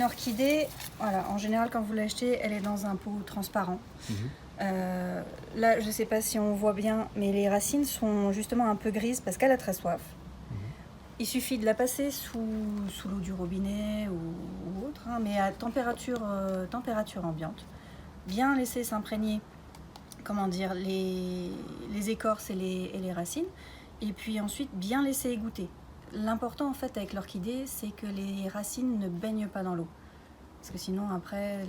une orchidée, voilà, en général quand vous l'achetez, elle est dans un pot transparent. Là, je ne sais pas si on voit bien, mais les racines sont justement un peu grises parce qu'elle a très soif. Il suffit de la passer sous l'eau du robinet ou autre, hein, mais à température ambiante. Bien laisser s'imprégner, comment dire, les écorces et les racines, et puis ensuite bien laisser égoutter. L'important en fait avec l'orchidée, c'est que les racines ne baignent pas dans l'eau. Parce que sinon après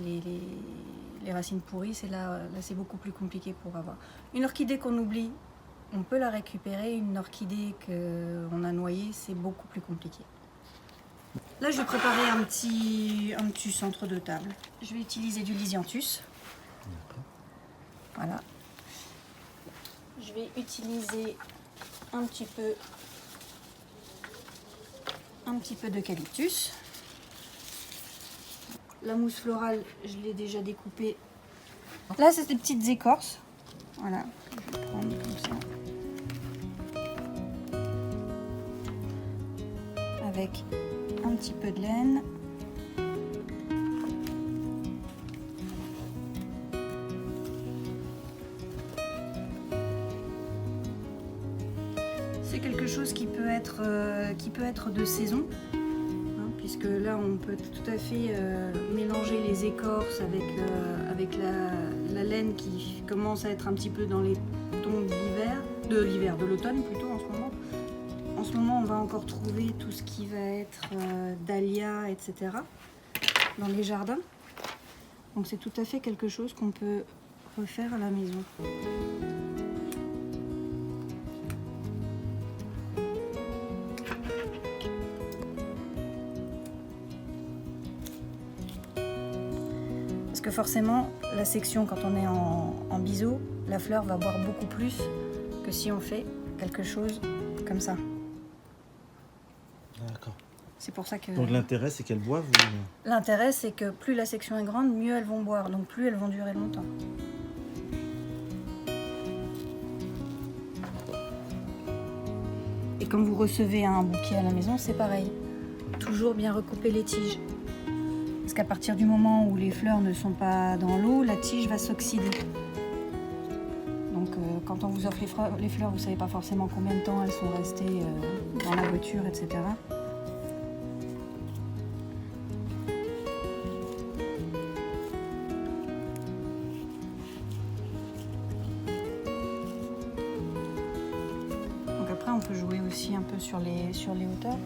les racines pourrissent et là c'est beaucoup plus compliqué pour avoir. Une orchidée qu'on oublie, on peut la récupérer. Une orchidée qu'on a noyée, c'est beaucoup plus compliqué. Là je vais préparer un petit centre de table. Je vais utiliser du Lisianthus. Voilà. Je vais utiliser un petit peu d'eucalyptus. La mousse florale, je l'ai déjà découpée. Là, c'est des petites écorces. Voilà, je vais prendre comme ça. Avec un petit peu de laine. C'est quelque chose qui peut être de saison. Puisque là on peut tout à fait mélanger les écorces avec la laine qui commence à être un petit peu dans les tons de l'automne plutôt en ce moment. En ce moment on va encore trouver tout ce qui va être dahlia, etc. dans les jardins. Donc c'est tout à fait quelque chose qu'on peut refaire à la maison. Parce que forcément, la section, quand on est en biseau, la fleur va boire beaucoup plus que si on fait quelque chose comme ça. D'accord. C'est pour ça que... Donc l'intérêt, c'est qu'elles boivent L'intérêt, c'est que plus la section est grande, mieux elles vont boire. Donc plus elles vont durer longtemps. Et quand vous recevez un bouquet à la maison, c'est pareil. Toujours bien recouper les tiges. Parce qu'à partir du moment où les fleurs ne sont pas dans l'eau, la tige va s'oxyder. Donc quand on vous offre les fleurs, vous ne savez pas forcément combien de temps elles sont restées dans la voiture, etc. Donc après, on peut jouer aussi un peu sur les hauteurs.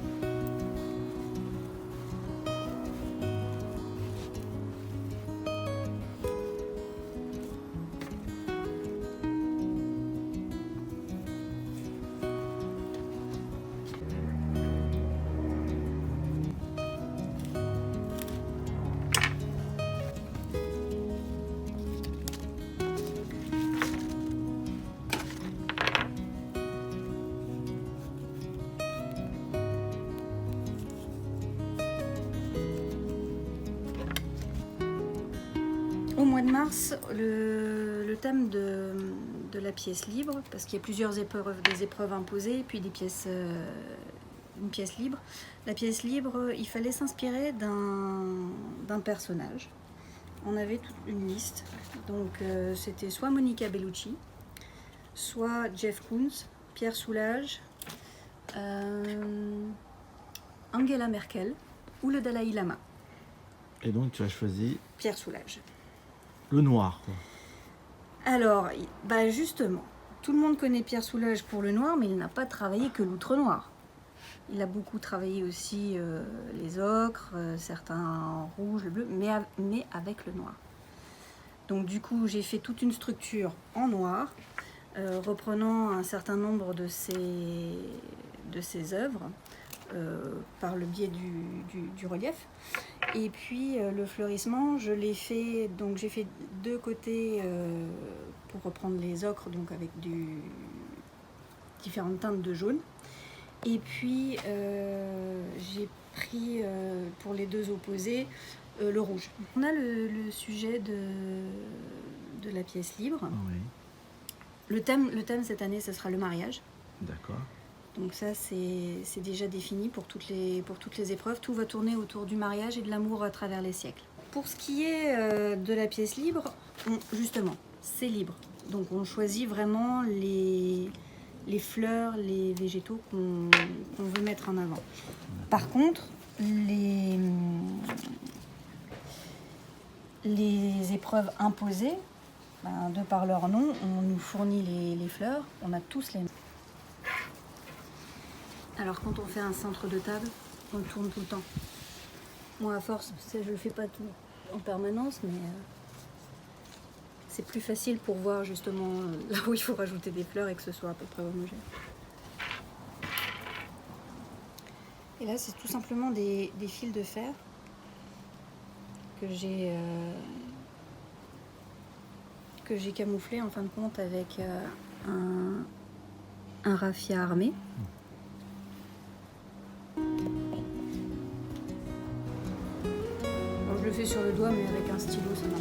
Au mois de mars, le thème de la pièce libre, parce qu'il y a plusieurs épreuves, des épreuves imposées, puis une pièce libre. La pièce libre, il fallait s'inspirer d'un personnage. On avait toute une liste. Donc c'était soit Monica Bellucci, soit Jeff Koons, Pierre Soulages, Angela Merkel ou le Dalai Lama. Et donc tu as choisi Pierre Soulages. le noir, quoi. Alors, bah justement, tout le monde connaît Pierre Soulages pour le noir, mais il n'a pas travaillé que l'outre noir. Il a beaucoup travaillé aussi les ocres, certains rouges, le bleu, mais avec le noir. Donc du coup, j'ai fait toute une structure en noir, reprenant un certain nombre de ses œuvres par le biais du relief. Et puis le fleurissement, je l'ai fait, donc j'ai fait deux côtés pour reprendre les ocres, donc avec différentes teintes de jaune. Et puis j'ai pris pour les deux opposés le rouge. On a le sujet de la pièce libre. Oui. Le thème cette année, ce sera le mariage. D'accord. Donc ça, c'est déjà défini pour toutes les épreuves. Tout va tourner autour du mariage et de l'amour à travers les siècles. Pour ce qui est de la pièce libre, justement, c'est libre. Donc on choisit vraiment les fleurs, les végétaux qu'on veut mettre en avant. Par contre, les épreuves imposées, de par leur nom, on nous fournit les fleurs, on a tous les mêmes. Alors quand on fait un centre de table, on le tourne tout le temps. Moi à force, je le fais pas tout en permanence, mais c'est plus facile pour voir justement là où il faut rajouter des fleurs et que ce soit à peu près homogène. Et là c'est tout simplement des fils de fer que j'ai camouflé en fin de compte avec un raffia armé. Je le fais sur le doigt, mais avec un stylo, ça marche.